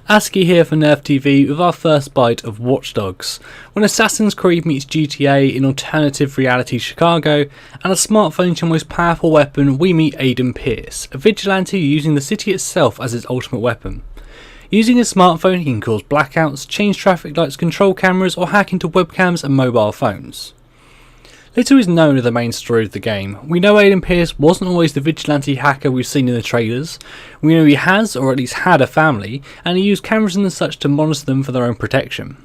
ASCII here for Nerf TV with our first bite of Watch Dogs. When Assassin's Creed meets GTA in alternative reality Chicago, and a smartphone to your most powerful weapon, we meet Aiden Pierce, a vigilante using the city itself as his ultimate weapon. Using his smartphone he can cause blackouts, change traffic lights, control cameras, or hack into webcams and mobile phones. Little is known of the main story of the game. We know Aiden Pierce wasn't always the vigilante hacker we've seen in the trailers. We know he has, or at least had, a family, and he used cameras and such to monitor them for their own protection.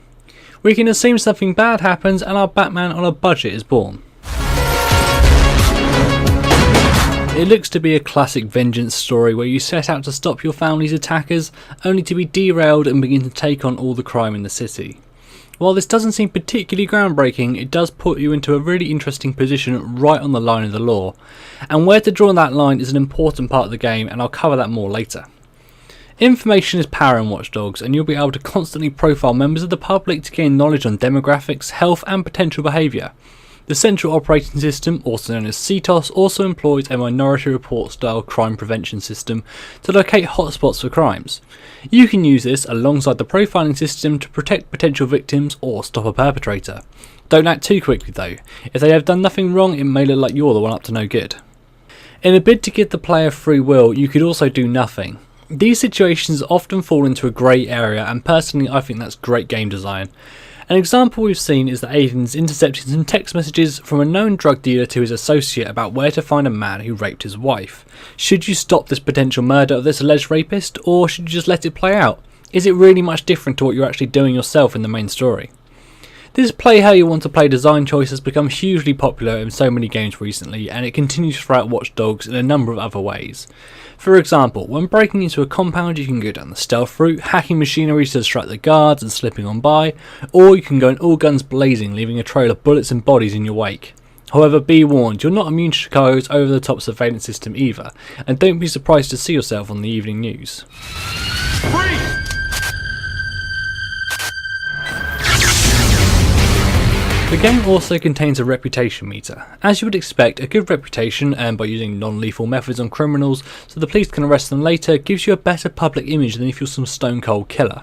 We can assume something bad happens and our Batman on a budget is born. It looks to be a classic vengeance story where you set out to stop your family's attackers, only to be derailed and begin to take on all the crime in the city. While this doesn't seem particularly groundbreaking, it does put you into a really interesting position right on the line of the law, and where to draw that line is an important part of the game, and I'll cover that more later. Information is power in Watch Dogs, and you'll be able to constantly profile members of the public to gain knowledge on demographics, health and potential behaviour. The Central Operating System, also known as CTOS, also employs a Minority Report style crime prevention system to locate hotspots for crimes. You can use this alongside the profiling system to protect potential victims or stop a perpetrator. Don't act too quickly though. If they have done nothing wrong, it may look like you're the one up to no good. In a bid to give the player free will, you could also do nothing. These situations often fall into a grey area, and personally I think that's great game design. An example we've seen is that Aiden's intercepting some text messages from a known drug dealer to his associate about where to find a man who raped his wife. Should you stop this potential murder of this alleged rapist, or should you just let it play out? Is it really much different to what you're actually doing yourself in the main story? This play how you want to play design choice has become hugely popular in so many games recently, and it continues throughout Watch Dogs in a number of other ways. For example, when breaking into a compound you can go down the stealth route, hacking machinery to distract the guards and slipping on by, or you can go in all guns blazing, leaving a trail of bullets and bodies in your wake. However, be warned, you're not immune to Chicago's over-the-top surveillance system either, and don't be surprised to see yourself on the evening news. The game also contains a reputation meter. As you would expect, a good reputation earned by using non-lethal methods on criminals so the police can arrest them later gives you a better public image than if you're some stone cold killer.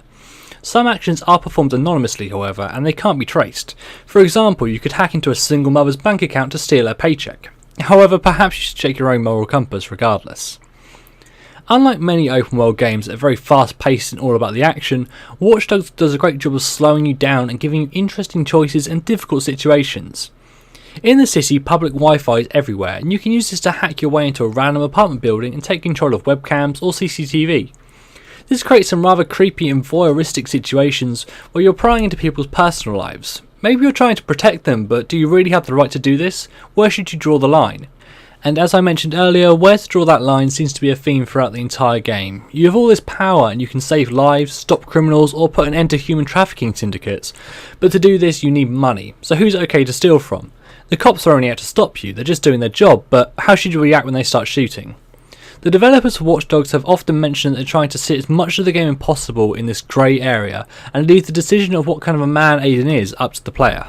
Some actions are performed anonymously however, and they can't be traced. For example, you could hack into a single mother's bank account to steal her paycheck. However, perhaps you should check your own moral compass regardless. Unlike many open world games that are very fast paced and all about the action, Watch Dogs does a great job of slowing you down and giving you interesting choices and difficult situations. In the city, public Wi-Fi is everywhere, and you can use this to hack your way into a random apartment building and take control of webcams or CCTV. This creates some rather creepy and voyeuristic situations where you're prying into people's personal lives. Maybe you're trying to protect them, but do you really have the right to do this? Where should you draw the line? And as I mentioned earlier, where to draw that line seems to be a theme throughout the entire game. You have all this power and you can save lives, stop criminals or put an end to human trafficking syndicates. But to do this you need money, so who's it okay to steal from? The cops are only out to stop you, they're just doing their job, but how should you react when they start shooting? The developers for Watch Dogs have often mentioned that they're trying to sit as much of the game as possible in this grey area and leave the decision of what kind of a man Aiden is up to the player.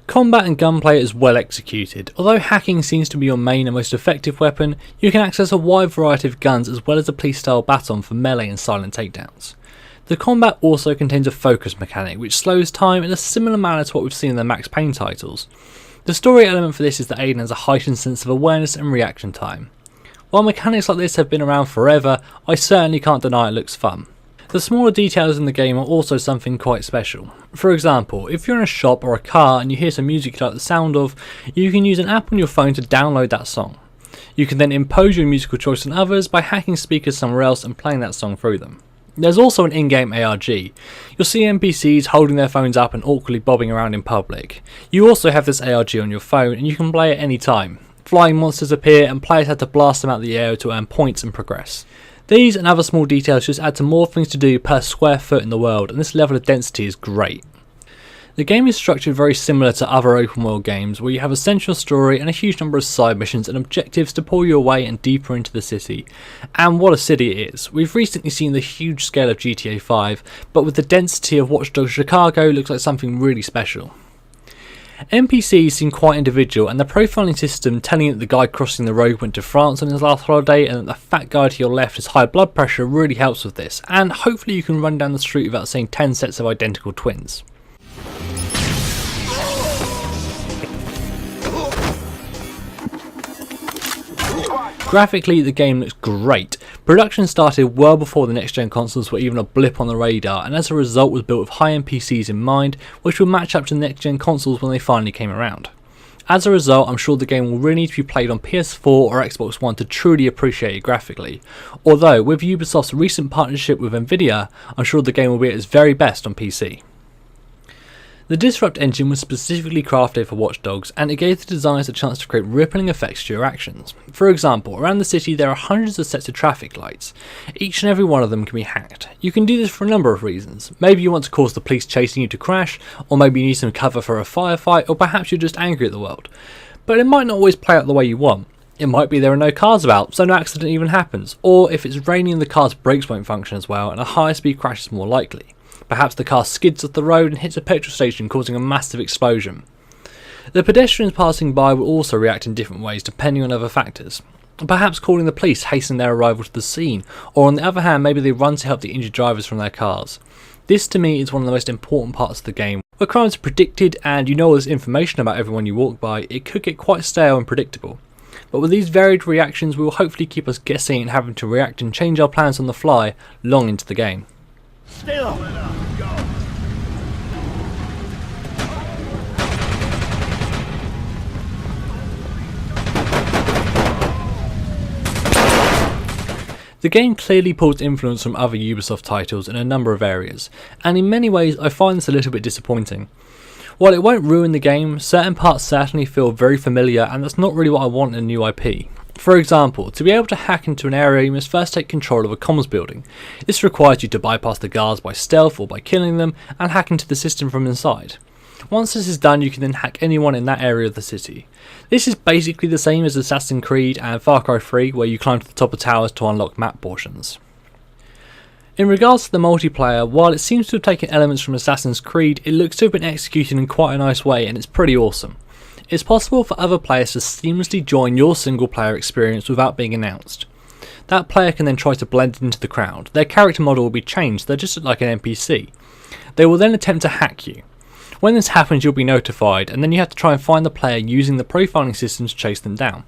Combat and gunplay is well executed. Although hacking seems to be your main and most effective weapon, you can access a wide variety of guns as well as a police style baton for melee and silent takedowns. The combat also contains a focus mechanic which slows time in a similar manner to what we've seen in the Max Payne titles. The story element for this is that Aiden has a heightened sense of awareness and reaction time. While mechanics like this have been around forever, I certainly can't deny it looks fun. The smaller details in the game are also something quite special. For example, if you're in a shop or a car and you hear some music you like the sound of, you can use an app on your phone to download that song. You can then impose your musical choice on others by hacking speakers somewhere else and playing that song through them. There's also an in-game ARG. You'll see NPCs holding their phones up and awkwardly bobbing around in public. You also have this ARG on your phone and you can play at any time. Flying monsters appear and players have to blast them out of the air to earn points and progress. These and other small details just add to more things to do per square foot in the world, and this level of density is great. The game is structured very similar to other open world games where you have a central story and a huge number of side missions and objectives to pull you away and deeper into the city. And what a city it is. We've recently seen the huge scale of GTA 5, but with the density of Watch Dogs Chicago, it looks like something really special. NPCs seem quite individual, and the profiling system telling you that the guy crossing the road went to France on his last holiday and that the fat guy to your left has high blood pressure really helps with this, and hopefully you can run down the street without seeing 10 sets of identical twins. Graphically, the game looks great. Production started well before the next gen consoles were even a blip on the radar, and as a result was built with high-end PCs in mind, which would match up to the next gen consoles when they finally came around. As a result, I'm sure the game will really need to be played on PS4 or Xbox One to truly appreciate it graphically, although with Ubisoft's recent partnership with Nvidia, I'm sure the game will be at its very best on PC. The Disrupt engine was specifically crafted for Watch Dogs, and it gave the designers a chance to create rippling effects to your actions. For example, around the city there are hundreds of sets of traffic lights. Each and every one of them can be hacked. You can do this for a number of reasons. Maybe you want to cause the police chasing you to crash, or maybe you need some cover for a firefight, or perhaps you're just angry at the world. But it might not always play out the way you want. It might be there are no cars about, so no accident even happens, or if it's raining the car's brakes won't function as well and a higher speed crash is more likely. Perhaps the car skids off the road and hits a petrol station, causing a massive explosion. The pedestrians passing by will also react in different ways depending on other factors. Perhaps calling the police hasten their arrival to the scene, or on the other hand maybe they run to help the injured drivers from their cars. This to me is one of the most important parts of the game. Where crimes are predicted and you know all this information about everyone you walk by, it could get quite stale and predictable. But with these varied reactions we will hopefully keep us guessing and having to react and change our plans on the fly long into the game. Stay low. The game clearly pulls influence from other Ubisoft titles in a number of areas, and in many ways I find this a little bit disappointing. While it won't ruin the game, certain parts certainly feel very familiar, and that's not really what I want in a new IP. For example, to be able to hack into an area you must first take control of a comms building. This requires you to bypass the guards by stealth or by killing them and hack into the system from inside. Once this is done you can then hack anyone in that area of the city. This is basically the same as Assassin's Creed and Far Cry 3 where you climb to the top of towers to unlock map portions. In regards to the multiplayer, while it seems to have taken elements from Assassin's Creed, it looks to have been executed in quite a nice way and it's pretty awesome. It's possible for other players to seamlessly join your single player experience without being announced. That player can then try to blend into the crowd. Their character model will be changed, they're just like an NPC. They will then attempt to hack you. When this happens you'll be notified and then you have to try and find the player using the profiling system to chase them down.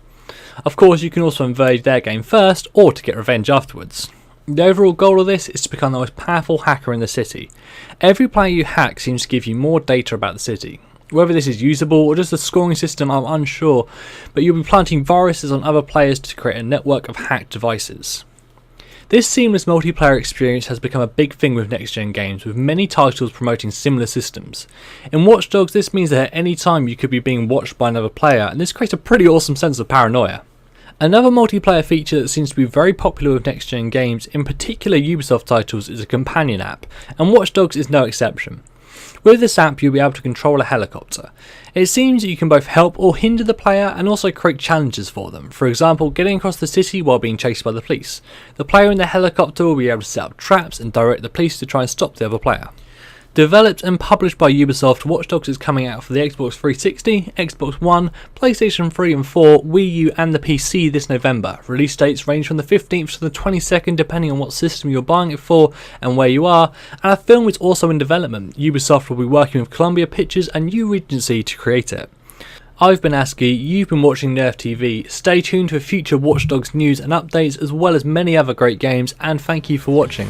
Of course you can also invade their game first or to get revenge afterwards. The overall goal of this is to become the most powerful hacker in the city. Every player you hack seems to give you more data about the city. Whether this is usable or just a scoring system I'm unsure, but you'll be planting viruses on other players to create a network of hacked devices. This seamless multiplayer experience has become a big thing with next gen games, with many titles promoting similar systems. In Watch Dogs this means that at any time you could be being watched by another player, and this creates a pretty awesome sense of paranoia. Another multiplayer feature that seems to be very popular with next gen games, in particular Ubisoft titles, is a companion app, and Watch Dogs is no exception. With this app you'll be able to control a helicopter. It seems that you can both help or hinder the player and also create challenges for them, for example getting across the city while being chased by the police. The player in the helicopter will be able to set up traps and direct the police to try and stop the other player. Developed and published by Ubisoft, Watch Dogs is coming out for the Xbox 360, Xbox One, PlayStation 3 and 4, Wii U and the PC this November. Release dates range from the 15th to the 22nd depending on what system you're buying it for and where you are, and a film is also in development. Ubisoft will be working with Columbia Pictures and New Regency to create it. I've been Askey, you've been watching Nerf TV. Stay tuned for future Watch Dogs news and updates as well as many other great games, and thank you for watching.